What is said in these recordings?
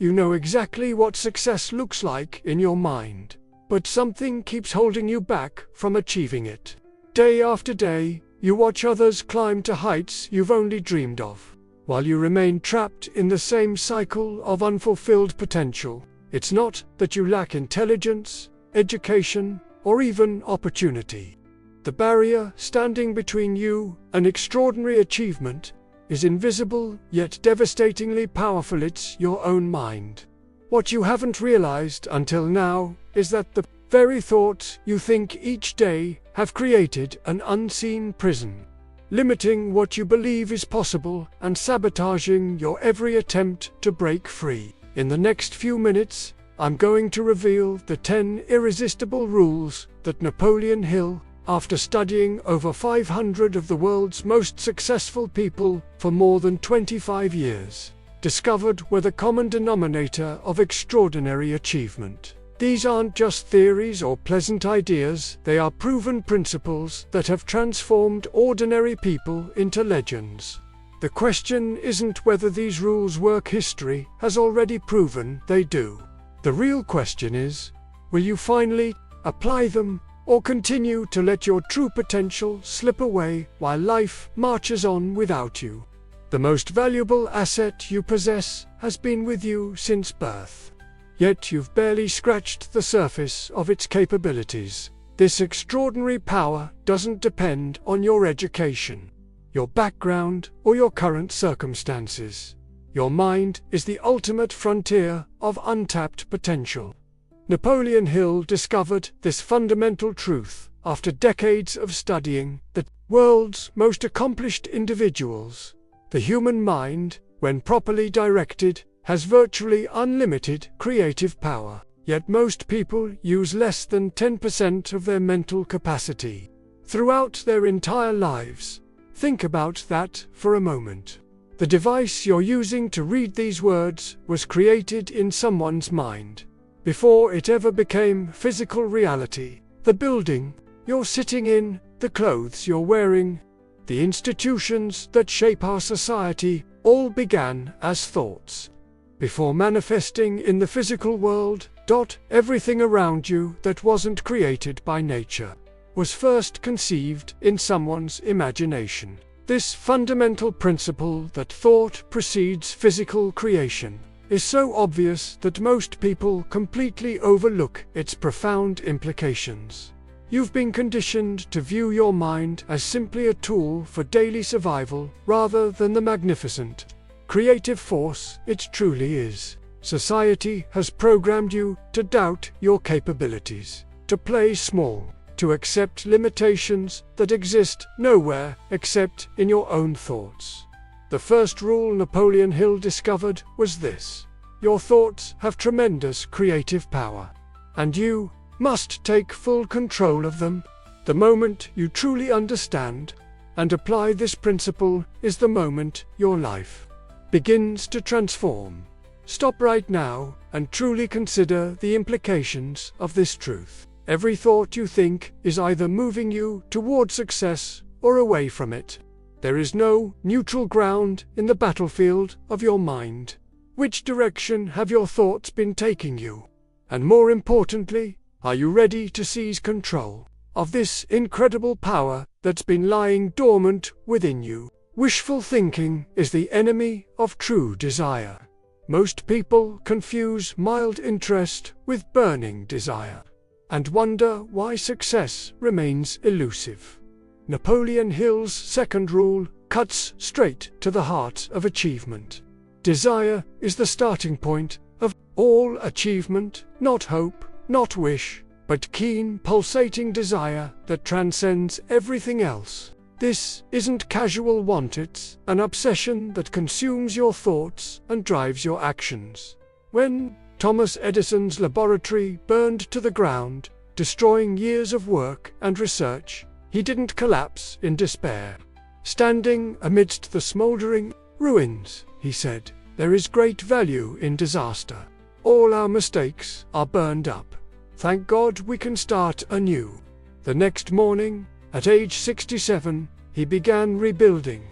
You know exactly what success looks like in your mind, but something keeps holding you back from achieving it. Day after day, you watch others climb to heights you've only dreamed of, while you remain trapped in the same cycle of unfulfilled potential. It's not that you lack intelligence, education, or even opportunity. The barrier standing between you and extraordinary achievement is invisible yet devastatingly powerful. It's your own mind. What you haven't realized until now is that the very thoughts you think each day have created an unseen prison, limiting what you believe is possible and sabotaging your every attempt to break free. In the next few minutes, I'm going to reveal the 10 irresistible rules that Napoleon Hill, after studying over 500 of the world's most successful people for more than 25 years, discovered were the common denominator of extraordinary achievement. These aren't just theories or pleasant ideas, they are proven principles that have transformed ordinary people into legends. The question isn't whether these rules work. History has already proven they do. The real question is, will you finally apply them, or continue to let your true potential slip away while life marches on without you? The most valuable asset you possess has been with you since birth, yet you've barely scratched the surface of its capabilities. This extraordinary power doesn't depend on your education, your background, or your current circumstances. Your mind is the ultimate frontier of untapped potential. Napoleon Hill discovered this fundamental truth after decades of studying the world's most accomplished individuals. The human mind, when properly directed, has virtually unlimited creative power. Yet most people use less than 10% of their mental capacity throughout their entire lives. Think about that for a moment. The device you're using to read these words was created in someone's mind before it ever became physical reality. The building you're sitting in, the clothes you're wearing, the institutions that shape our society, all began as thoughts before manifesting in the physical world. Everything around you that wasn't created by nature was first conceived in someone's imagination. This fundamental principle that thought precedes physical creation is so obvious that most people completely overlook its profound implications. You've been conditioned to view your mind as simply a tool for daily survival rather than the magnificent, creative force it truly is. Society has programmed you to doubt your capabilities, to play small, to accept limitations that exist nowhere except in your own thoughts. The first rule Napoleon Hill discovered was this: your thoughts have tremendous creative power, and you must take full control of them. The moment you truly understand and apply this principle is the moment your life begins to transform. Stop right now and truly consider the implications of this truth. Every thought you think is either moving you toward success or away from it. There is no neutral ground in the battlefield of your mind. Which direction have your thoughts been taking you? And more importantly, are you ready to seize control of this incredible power that's been lying dormant within you? Wishful thinking is the enemy of true desire. Most people confuse mild interest with burning desire and wonder why success remains elusive. Napoleon Hill's second rule cuts straight to the heart of achievement. Desire is the starting point of all achievement, not hope, not wish, but keen, pulsating desire that transcends everything else. This isn't casual want, it's an obsession that consumes your thoughts and drives your actions. When Thomas Edison's laboratory burned to the ground, destroying years of work and research, he didn't collapse in despair. Standing amidst the smoldering ruins, he said, "There is great value in disaster. All our mistakes are burned up. Thank God we can start anew." The next morning, at age 67, he began rebuilding.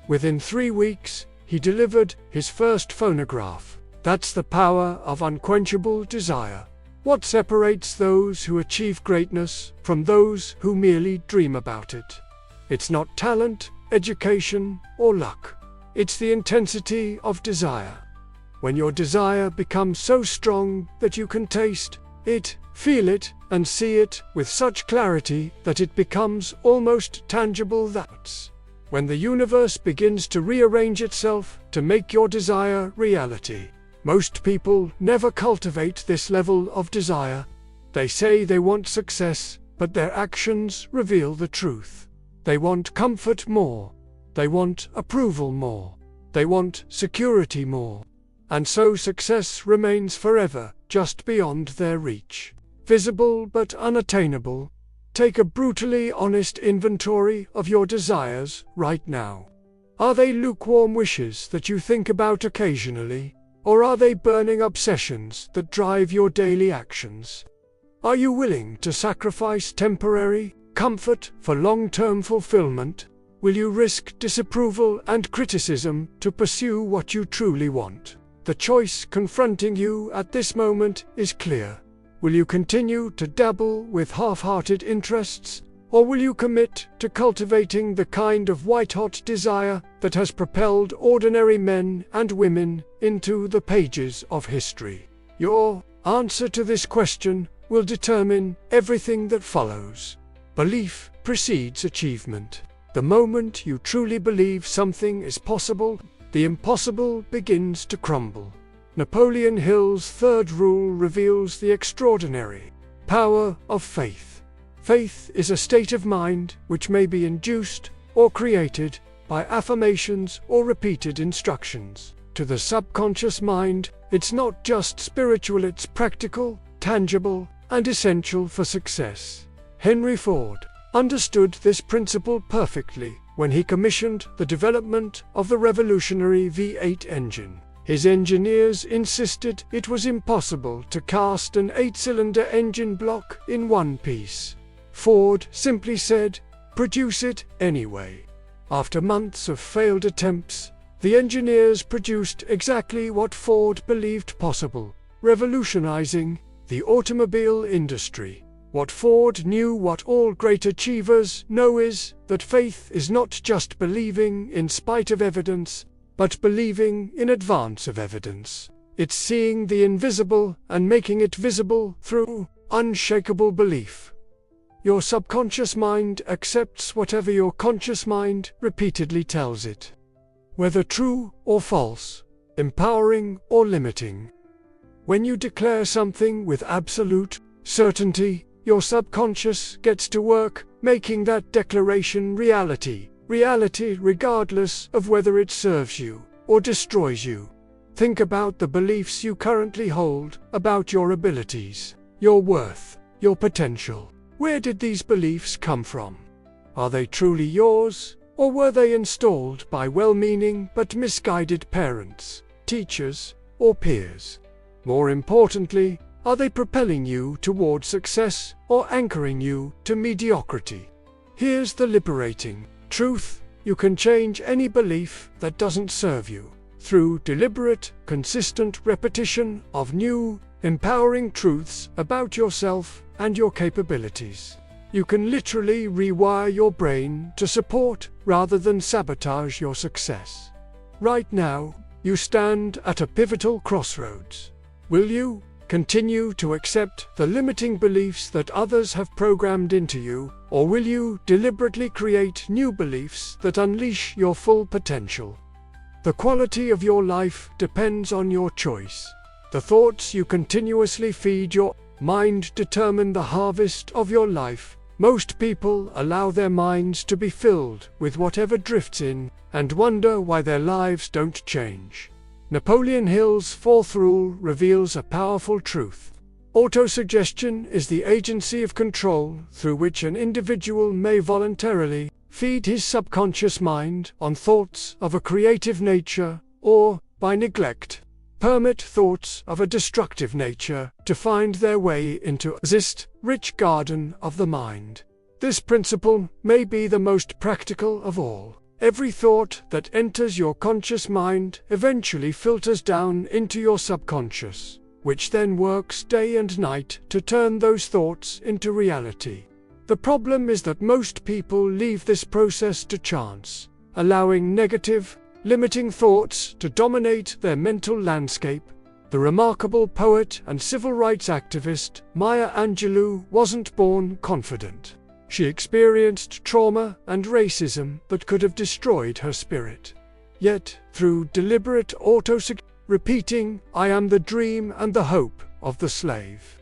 Within 3 weeks, he delivered his first phonograph. That's the power of unquenchable desire. What separates those who achieve greatness from those who merely dream about it? It's not talent, education, or luck. It's the intensity of desire. When your desire becomes so strong that you can taste it, feel it, and see it with such clarity that it becomes almost tangible, that's when the universe begins to rearrange itself to make your desire reality. Most people never cultivate this level of desire. They say they want success, but their actions reveal the truth. They want comfort more. They want approval more. They want security more. And so success remains forever just beyond their reach. Visible but unattainable. Take a brutally honest inventory of your desires right now. Are they lukewarm wishes that you think about occasionally? Or are they burning obsessions that drive your daily actions? Are you willing to sacrifice temporary comfort for long-term fulfillment? Will you risk disapproval and criticism to pursue what you truly want? The choice confronting you at this moment is clear. Will you continue to dabble with half-hearted interests, or will you commit to cultivating the kind of white-hot desire that has propelled ordinary men and women into the pages of history? Your answer to this question will determine everything that follows. Belief precedes achievement. The moment you truly believe something is possible, the impossible begins to crumble. Napoleon Hill's third rule reveals the extraordinary power of faith. Faith is a state of mind which may be induced or created by affirmations or repeated instructions. To the subconscious mind, it's not just spiritual, it's practical, tangible, and essential for success. Henry Ford understood this principle perfectly when he commissioned the development of the revolutionary V8 engine. His engineers insisted it was impossible to cast an 8-cylinder engine block in one piece. Ford simply said, "Produce it anyway." After months of failed attempts, the engineers produced exactly what Ford believed possible, revolutionizing the automobile industry. What Ford knew, what all great achievers know, is that faith is not just believing in spite of evidence, but believing in advance of evidence. It's seeing the invisible and making it visible through unshakable belief. Your subconscious mind accepts whatever your conscious mind repeatedly tells it, whether true or false, empowering or limiting. When you declare something with absolute certainty, your subconscious gets to work making that declaration reality regardless of whether it serves you or destroys you. Think about the beliefs you currently hold about your abilities, your worth, your potential. Where did these beliefs come from? Are they truly yours, or were they installed by well-meaning but misguided parents, teachers, or peers? More importantly, are they propelling you toward success or anchoring you to mediocrity? Here's the liberating truth: you can change any belief that doesn't serve you. Through deliberate, consistent repetition of new, empowering truths about yourself and your capabilities, you can literally rewire your brain to support rather than sabotage your success. Right now, you stand at a pivotal crossroads. Will you continue to accept the limiting beliefs that others have programmed into you, or will you deliberately create new beliefs that unleash your full potential? The quality of your life depends on your choice. The thoughts you continuously feed your mind determine the harvest of your life. Most people allow their minds to be filled with whatever drifts in and wonder why their lives don't change. Napoleon Hill's fourth rule reveals a powerful truth. Autosuggestion is the agency of control through which an individual may voluntarily feed his subconscious mind on thoughts of a creative nature, or, by neglect, permit thoughts of a destructive nature to find their way into the rich garden of the mind. This principle may be the most practical of all. Every thought that enters your conscious mind eventually filters down into your subconscious, which then works day and night to turn those thoughts into reality. The problem is that most people leave this process to chance, allowing negative, limiting thoughts to dominate their mental landscape. The remarkable poet and civil rights activist Maya Angelou wasn't born confident. She experienced trauma and racism that could have destroyed her spirit. Yet, through deliberate repeating, "I am the dream and the hope of the slave,"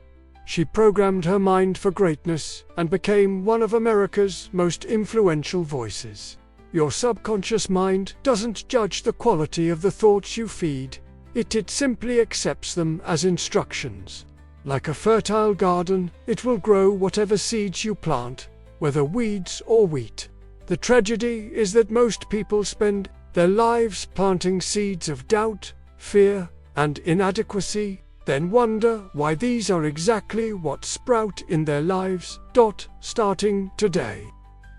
she programmed her mind for greatness and became one of America's most influential voices. Your subconscious mind doesn't judge the quality of the thoughts you feed. It simply accepts them as instructions. Like a fertile garden, it will grow whatever seeds you plant, whether weeds or wheat. The tragedy is that most people spend their lives planting seeds of doubt, fear, and inadequacy, then wonder why these are exactly what sprout in their lives. Starting today,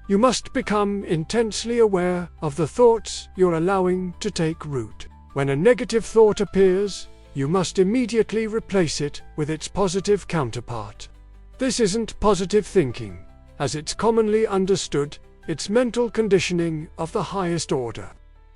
you must become intensely aware of the thoughts you're allowing to take root. When a negative thought appears, you must immediately replace it with its positive counterpart. This isn't positive thinking, as it's commonly understood. It's mental conditioning of the highest order,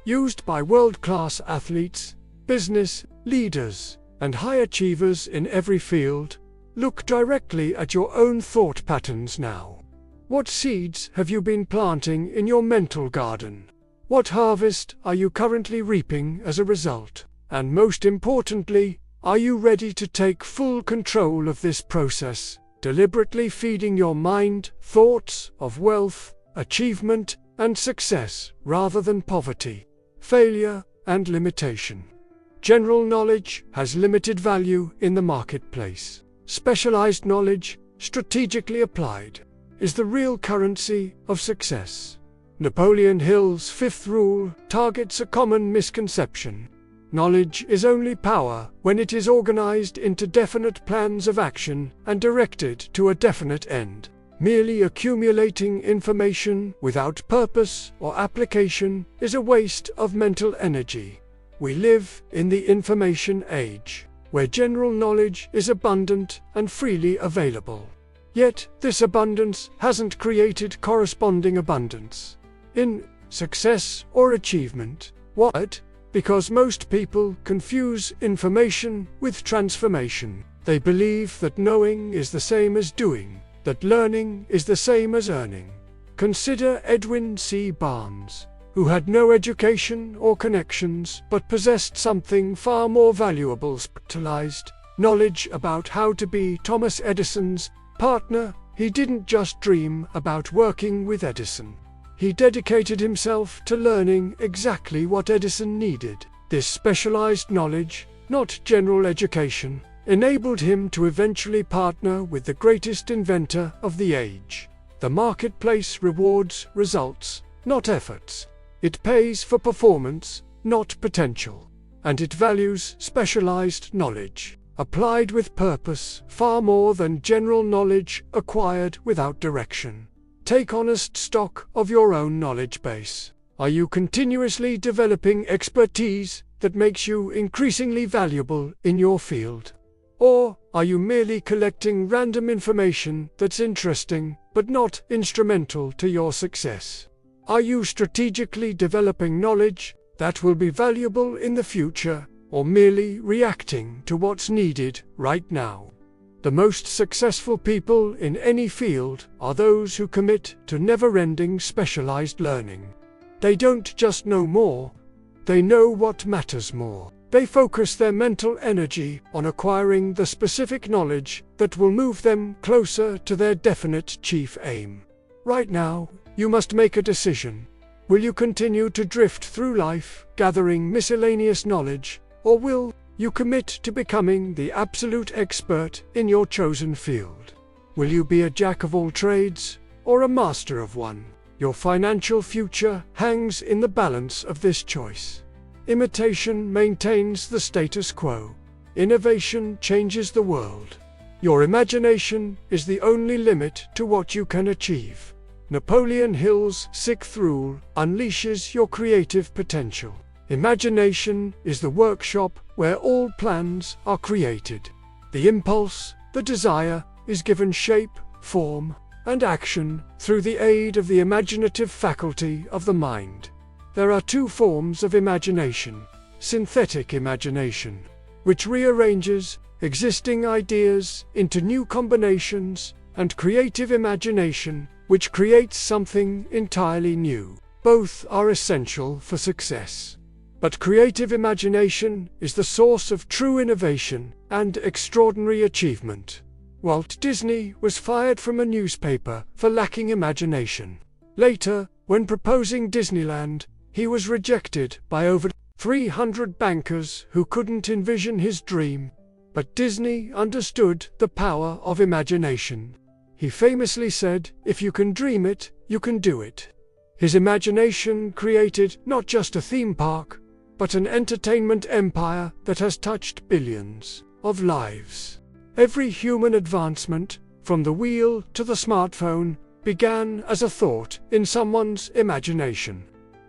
used by world-class athletes, business leaders, and high achievers in every field. Look directly at your own thought patterns now. What seeds have you been planting in your mental garden? What harvest are you currently reaping as a result? And most importantly, are you ready to take full control of this process, deliberately feeding your mind thoughts of wealth, achievement, and success rather than poverty, failure, and limitation? General knowledge has limited value in the marketplace. Specialized knowledge, strategically applied, is the real currency of success. Napoleon Hill's fifth rule targets a common misconception. Knowledge is only power when it is organized into definite plans of action and directed to a definite end. Merely accumulating information without purpose or application is a waste of mental energy. We live in the information age, where general knowledge is abundant and freely available. Yet, this abundance hasn't created corresponding abundance in success or achievement. What? Because most people confuse information with transformation. They believe that knowing is the same as doing, that learning is the same as earning. Consider Edwin C. Barnes, who had no education or connections but possessed something far more valuable: specialized knowledge about how to be Thomas Edison's partner. He didn't just dream about working with Edison. He dedicated himself to learning exactly what Edison needed. This specialized knowledge, not general education, enabled him to eventually partner with the greatest inventor of the age. The marketplace rewards results, not efforts. It pays for performance, not potential. And it values specialized knowledge, applied with purpose, far more than general knowledge acquired without direction. Take honest stock of your own knowledge base. Are you continuously developing expertise that makes you increasingly valuable in your field? Or are you merely collecting random information that's interesting but not instrumental to your success? Are you strategically developing knowledge that will be valuable in the future, or merely reacting to what's needed right now? The most successful people in any field are those who commit to never-ending specialized learning. They don't just know more, they know what matters more. They focus their mental energy on acquiring the specific knowledge that will move them closer to their definite chief aim. Right now, you must make a decision. Will you continue to drift through life, gathering miscellaneous knowledge, or will you commit to becoming the absolute expert in your chosen field? Will you be a jack of all trades, or a master of one? Your financial future hangs in the balance of this choice. Imitation maintains the status quo. Innovation changes the world. Your imagination is the only limit to what you can achieve. Napoleon Hill's sixth rule unleashes your creative potential. Imagination is the workshop where all plans are created. The impulse, the desire, is given shape, form, and action through the aid of the imaginative faculty of the mind. There are two forms of imagination: synthetic imagination, which rearranges existing ideas into new combinations, and creative imagination, which creates something entirely new. Both are essential for success. But creative imagination is the source of true innovation and extraordinary achievement. Walt Disney was fired from a newspaper for lacking imagination. Later, when proposing Disneyland, he was rejected by over 300 bankers who couldn't envision his dream. But Disney understood the power of imagination. He famously said, "If you can dream it, you can do it." His imagination created not just a theme park, but an entertainment empire that has touched billions of lives. Every human advancement, from the wheel to the smartphone, began as a thought in someone's imagination.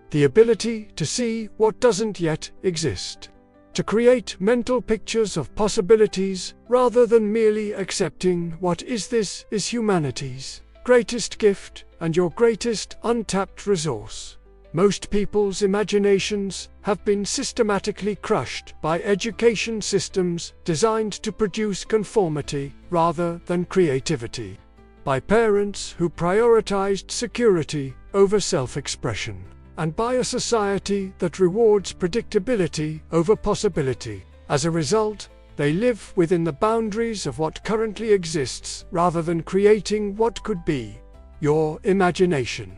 The ability to see what doesn't yet exist. To create mental pictures of possibilities rather than merely accepting what is. This is humanity's greatest gift and your greatest untapped resource. Most people's imaginations have been systematically crushed by education systems designed to produce conformity rather than creativity. By parents who prioritized security over self-expression. And by a society that rewards predictability over possibility. As a result, they live within the boundaries of what currently exists rather than creating what could be. Your imagination,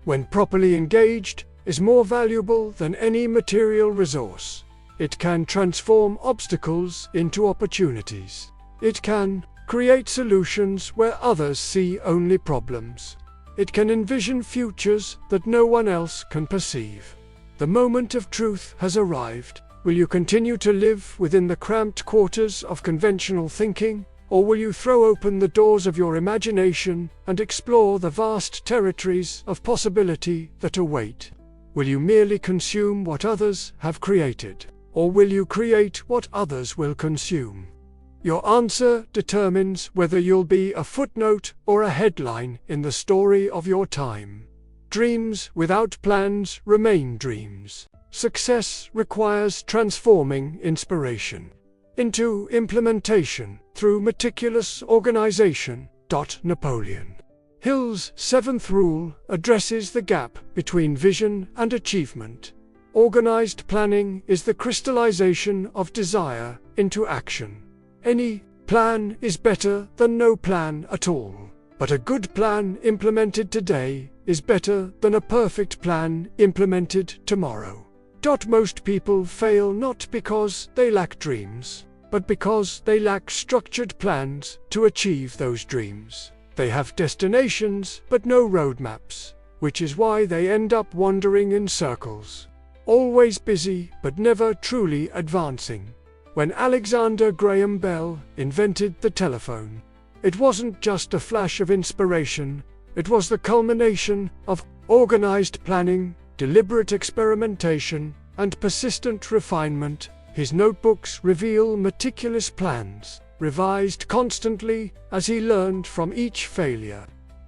when properly engaged, is more valuable than any material resource. It can transform obstacles into opportunities. It can create solutions where others see only problems. It can envision futures that no one else can perceive. The moment of truth has arrived. Will you continue to live within the cramped quarters of conventional thinking, or will you throw open the doors of your imagination and explore the vast territories of possibility that await? Will you merely consume what others have created, or will you create what others will consume? Your answer determines whether you'll be a footnote or a headline in the story of your time. Dreams without plans remain dreams. Success requires transforming inspiration into implementation through meticulous organization. Napoleon Hill's seventh rule addresses the gap between vision and achievement. Organized planning is the crystallization of desire into action. Any plan is better than no plan at all, but a good plan implemented today is better than a perfect plan implemented tomorrow. Most people fail not because they lack dreams, but because they lack structured plans to achieve those dreams. They have destinations but no roadmaps, which is why they end up wandering in circles, always busy but never truly advancing. When Alexander Graham Bell invented the telephone, it wasn't just a flash of inspiration, it was the culmination of organized planning, deliberate experimentation, and persistent refinement. His notebooks reveal meticulous plans, revised constantly as he learned from each failure.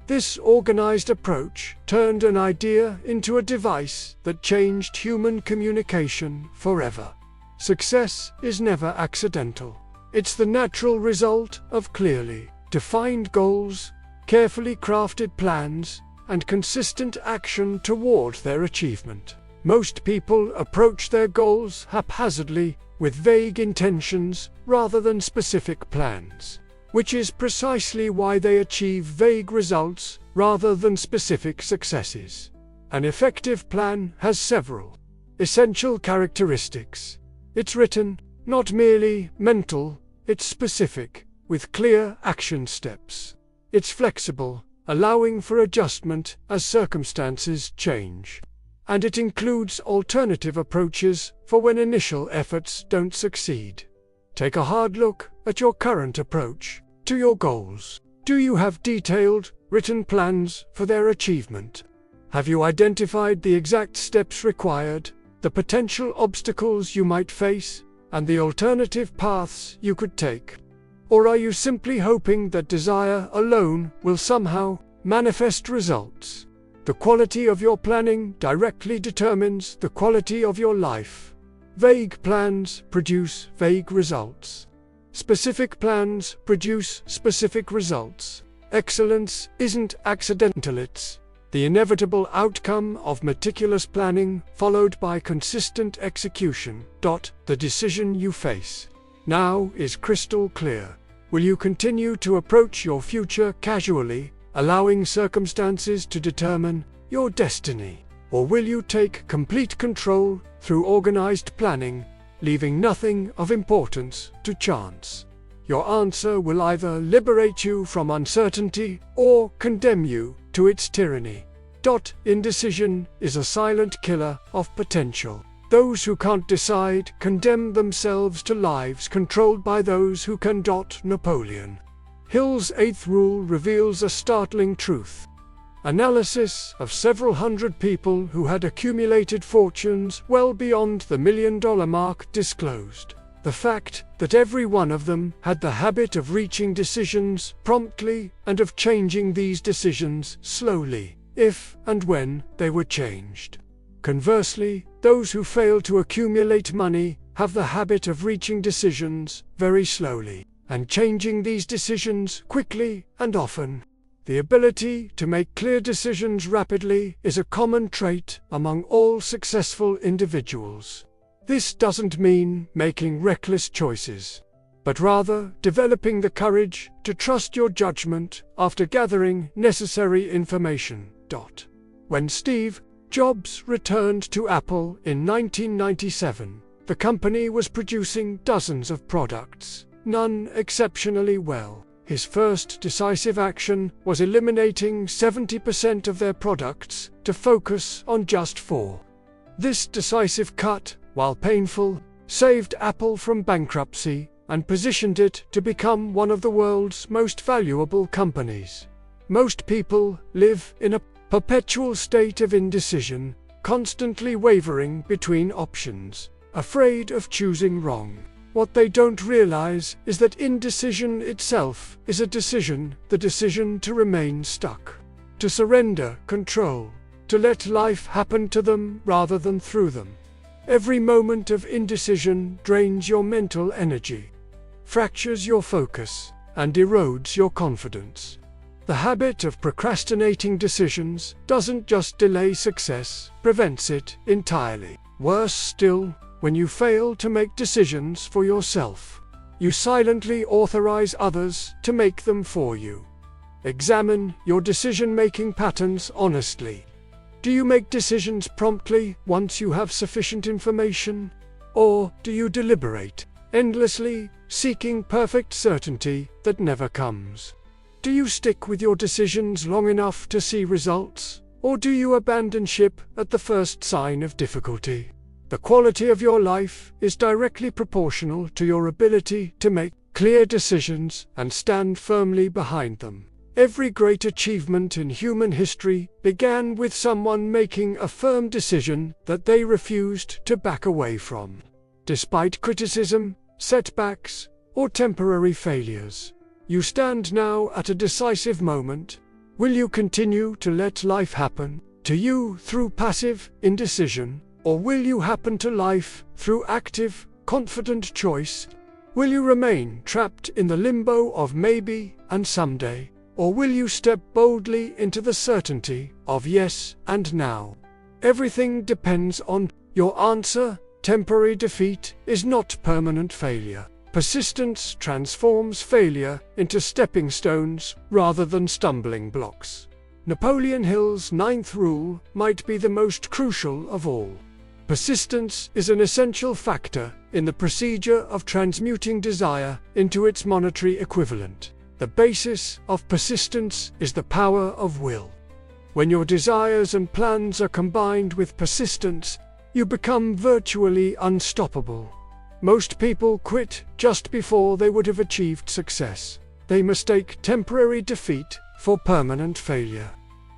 This organized approach turned an idea into a device that changed human communication forever. Success is never accidental. It's the natural result of clearly defined goals, carefully crafted plans, and consistent action toward their achievement. Most people approach their goals haphazardly, with vague intentions rather than specific plans, which is precisely why they achieve vague results rather than specific successes. An effective plan has several essential characteristics. It's written, not merely mental, it's specific, with clear action steps. It's flexible, allowing for adjustment as circumstances change. And it includes alternative approaches for when initial efforts don't succeed. Take a hard look at your current approach to your goals. Do you have detailed, written plans for their achievement? Have you identified the exact steps required, the potential obstacles you might face, and the alternative paths you could take? Or are you simply hoping that desire alone will somehow manifest results? The quality of your planning directly determines the quality of your life. Vague plans produce vague results. Specific plans produce specific results. Excellence isn't accidental, it's the inevitable outcome of meticulous planning followed by consistent execution. The decision you face now is crystal clear. Will you continue to approach your future casually, allowing circumstances to determine your destiny? Or will you take complete control through organized planning, leaving nothing of importance to chance? Your answer will either liberate you from uncertainty or condemn you to its tyranny. Indecision is a silent killer of potential. Those who can't decide condemn themselves to lives controlled by those who can. Napoleon Hill's 8th rule reveals a startling truth. Analysis of several hundred people who had accumulated fortunes well beyond the $1 million mark disclosed the fact that every one of them had the habit of reaching decisions promptly and of changing these decisions slowly, if and when they were changed. Conversely, those who fail to accumulate money have the habit of reaching decisions very slowly and changing these decisions quickly and often. The ability to make clear decisions rapidly is a common trait among all successful individuals. This doesn't mean making reckless choices, but rather developing the courage to trust your judgment after gathering necessary information. When Steve Jobs returned to Apple in 1997, the company was producing dozens of products, none exceptionally well. His first decisive action was eliminating 70% of their products to focus on just 4. This decisive cut, while painful, saved Apple from bankruptcy and positioned it to become one of the world's most valuable companies. Most people live in a perpetual state of indecision, constantly wavering between options, afraid of choosing wrong. What they don't realize is that indecision itself is a decision, the decision to remain stuck, to surrender control, to let life happen to them rather than through them. Every moment of indecision drains your mental energy, fractures your focus, and erodes your confidence. The habit of procrastinating decisions doesn't just delay success, prevents it entirely. Worse still, when you fail to make decisions for yourself, you silently authorize others to make them for you. Examine your decision-making patterns honestly. Do you make decisions promptly once you have sufficient information? Or do you deliberate, endlessly, seeking perfect certainty that never comes? Do you stick with your decisions long enough to see results? Or do you abandon ship at the first sign of difficulty? The quality of your life is directly proportional to your ability to make clear decisions and stand firmly behind them. Every great achievement in human history began with someone making a firm decision that they refused to back away from. Despite criticism, setbacks, or temporary failures, you stand now at a decisive moment. Will you continue to let life happen to you through passive indecision, or will you happen to life through active, confident choice? Will you remain trapped in the limbo of maybe and someday? Or will you step boldly into the certainty of yes and now? Everything depends on your answer. Temporary defeat is not permanent failure. Persistence transforms failure into stepping stones rather than stumbling blocks. Napoleon Hill's 9th rule might be the most crucial of all. Persistence is an essential factor in the procedure of transmuting desire into its monetary equivalent. The basis of persistence is the power of will. When your desires and plans are combined with persistence, you become virtually unstoppable. Most people quit just before they would have achieved success. They mistake temporary defeat for permanent failure,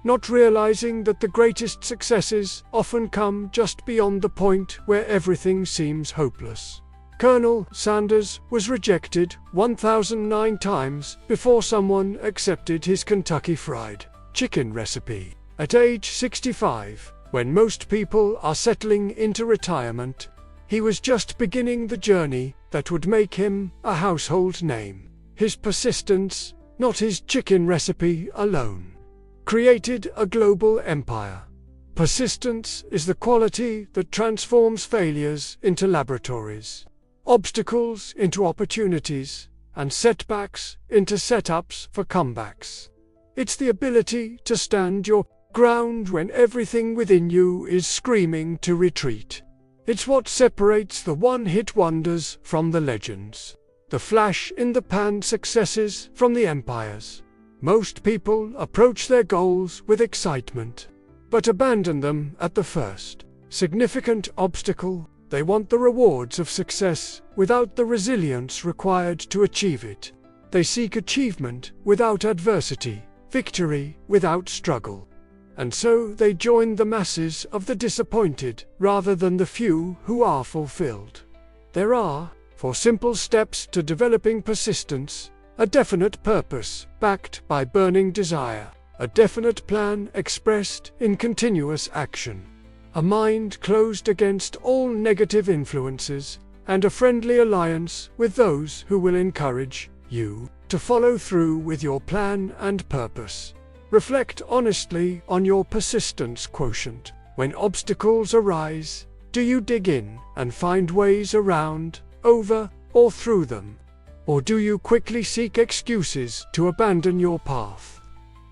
not realizing that the greatest successes often come just beyond the point where everything seems hopeless. Colonel Sanders was rejected 1,009 times before someone accepted his Kentucky Fried Chicken recipe. At age 65, when most people are settling into retirement, he was just beginning the journey that would make him a household name. His persistence, not his chicken recipe alone, created a global empire. Persistence is the quality that transforms failures into laboratories, obstacles into opportunities, and setbacks into setups for comebacks. It's the ability to stand your ground when everything within you is screaming to retreat. It's what separates the one-hit wonders from the legends, the flash-in-the-pan successes from the empires. Most people approach their goals with excitement, but abandon them at the first significant obstacle. They want the rewards of success without the resilience required to achieve it. They seek achievement without adversity, victory without struggle. And so they join the masses of the disappointed rather than the few who are fulfilled. There are 4 simple steps to developing persistence: a definite purpose backed by burning desire, a definite plan expressed in continuous action, a mind closed against all negative influences, and a friendly alliance with those who will encourage you to follow through with your plan and purpose. Reflect honestly on your persistence quotient. When obstacles arise, do you dig in and find ways around, over, or through them? Or do you quickly seek excuses to abandon your path?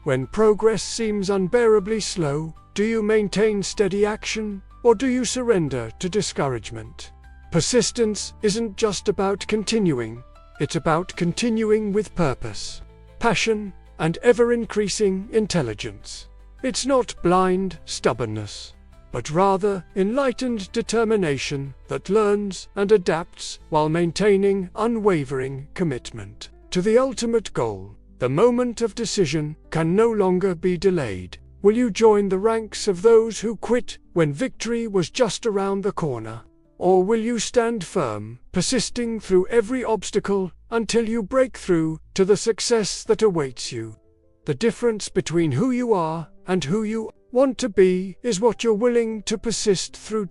When progress seems unbearably slow, do you maintain steady action, or do you surrender to discouragement? Persistence isn't just about continuing, it's about continuing with purpose, passion, and ever-increasing intelligence. It's not blind stubbornness, but rather enlightened determination that learns and adapts while maintaining unwavering commitment to the ultimate goal. The moment of decision can no longer be delayed. Will you join the ranks of those who quit when victory was just around the corner? Or will you stand firm, persisting through every obstacle until you break through to the success that awaits you? The difference between who you are and who you want to be is what you're willing to persist through.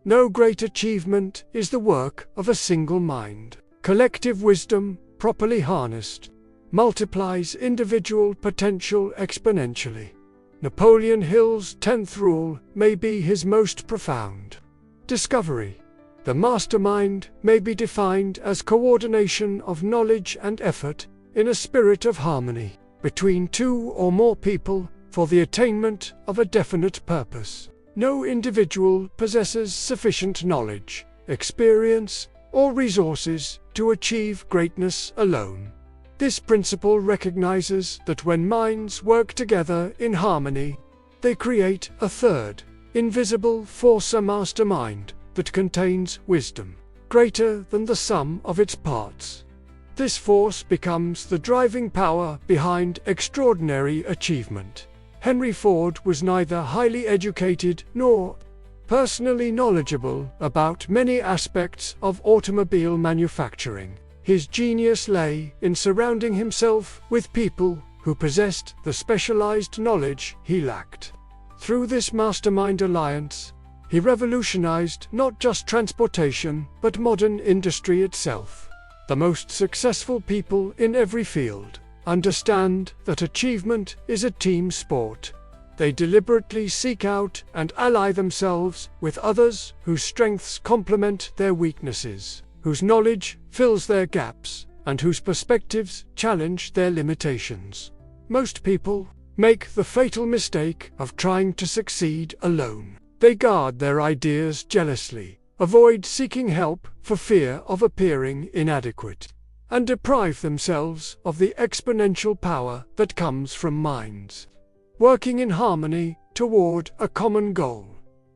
No great achievement is the work of a single mind. Collective wisdom, properly harnessed, multiplies individual potential exponentially. Napoleon Hill's 10th rule may be his most profound discovery. The mastermind may be defined as coordination of knowledge and effort in a spirit of harmony between 2 or more people for the attainment of a definite purpose. No individual possesses sufficient knowledge, experience, or resources to achieve greatness alone. This principle recognizes that when minds work together in harmony, they create a third, invisible force, a mastermind that contains wisdom greater than the sum of its parts. This force becomes the driving power behind extraordinary achievement. Henry Ford was neither highly educated nor personally knowledgeable about many aspects of automobile manufacturing. His genius lay in surrounding himself with people who possessed the specialized knowledge he lacked. Through this mastermind alliance, he revolutionized not just transportation, but modern industry itself. The most successful people in every field understand that achievement is a team sport. They deliberately seek out and ally themselves with others whose strengths complement their weaknesses, whose knowledge fills their gaps, and whose perspectives challenge their limitations. Most people make the fatal mistake of trying to succeed alone. They guard their ideas jealously, avoid seeking help for fear of appearing inadequate, and deprive themselves of the exponential power that comes from minds working in harmony toward a common goal.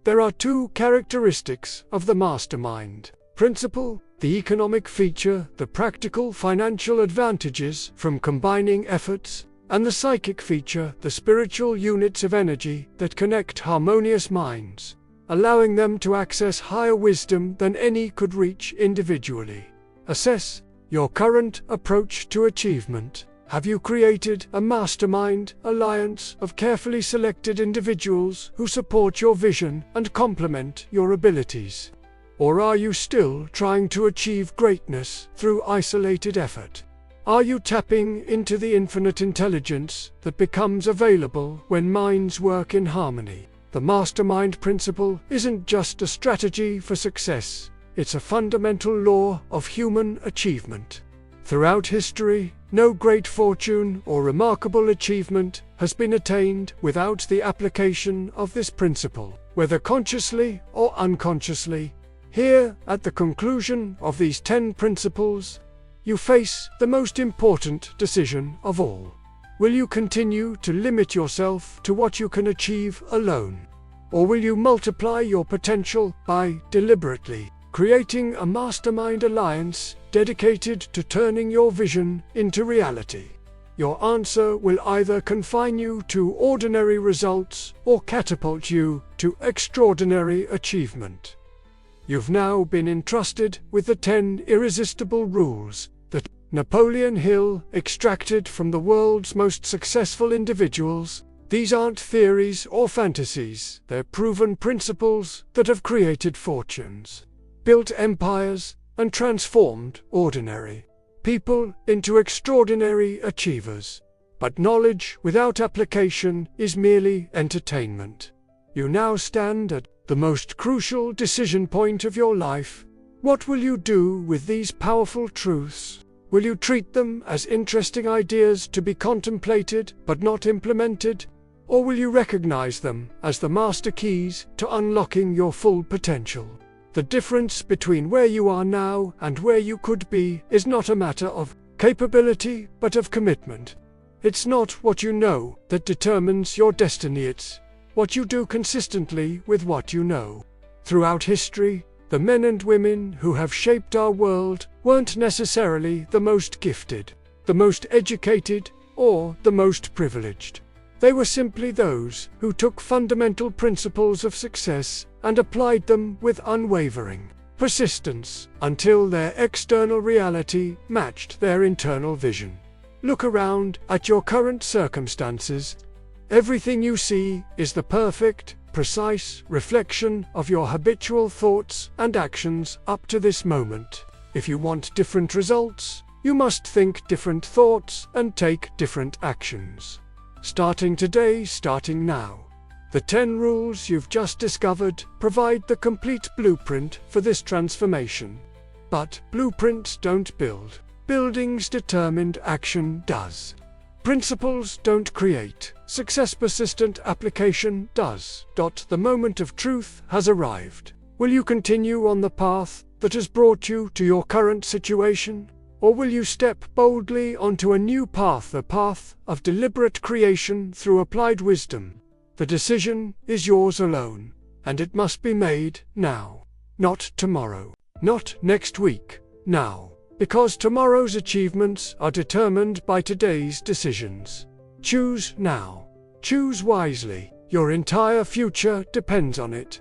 There are 2 characteristics of the mastermind: principle, the economic feature, the practical financial advantages from combining efforts, and the psychic feature, the spiritual units of energy that connect harmonious minds, allowing them to access higher wisdom than any could reach individually. Assess your current approach to achievement. Have you created a mastermind alliance of carefully selected individuals who support your vision and complement your abilities? Or are you still trying to achieve greatness through isolated effort? Are you tapping into the infinite intelligence that becomes available when minds work in harmony? The mastermind principle isn't just a strategy for success, it's a fundamental law of human achievement. Throughout history, no great fortune or remarkable achievement has been attained without the application of this principle, whether consciously or unconsciously. Here, at the conclusion of these 10 principles, you face the most important decision of all. Will you continue to limit yourself to what you can achieve alone? Or will you multiply your potential by deliberately creating a mastermind alliance dedicated to turning your vision into reality? Your answer will either confine you to ordinary results or catapult you to extraordinary achievement. You've now been entrusted with the 10 irresistible rules that Napoleon Hill extracted from the world's most successful individuals. These aren't theories or fantasies, they're proven principles that have created fortunes, built empires, and transformed ordinary people into extraordinary achievers. But knowledge without application is merely entertainment. You now stand at the most crucial decision point of your life. What will you do with these powerful truths? Will you treat them as interesting ideas to be contemplated but not implemented? Or will you recognize them as the master keys to unlocking your full potential? The difference between where you are now and where you could be is not a matter of capability but of commitment. It's not what you know that determines your destiny, it's what you do consistently with what you know. Throughout history, the men and women who have shaped our world weren't necessarily the most gifted, the most educated, or the most privileged. They were simply those who took fundamental principles of success and applied them with unwavering persistence until their external reality matched their internal vision. Look around at your current circumstances. Everything you see is the perfect, precise reflection of your habitual thoughts and actions up to this moment. If you want different results, you must think different thoughts and take different actions. Starting today, starting now. The 10 rules you've just discovered provide the complete blueprint for this transformation. But blueprints don't build. Buildings determined action does. Principles don't create. Success persistent application does. The moment of truth has arrived. Will you continue on the path that has brought you to your current situation? Or will you step boldly onto a new path, a path of deliberate creation through applied wisdom? The decision is yours alone, and it must be made now. Not tomorrow, not next week, now. Because tomorrow's achievements are determined by today's decisions. Choose now. Choose wisely. Your entire future depends on it.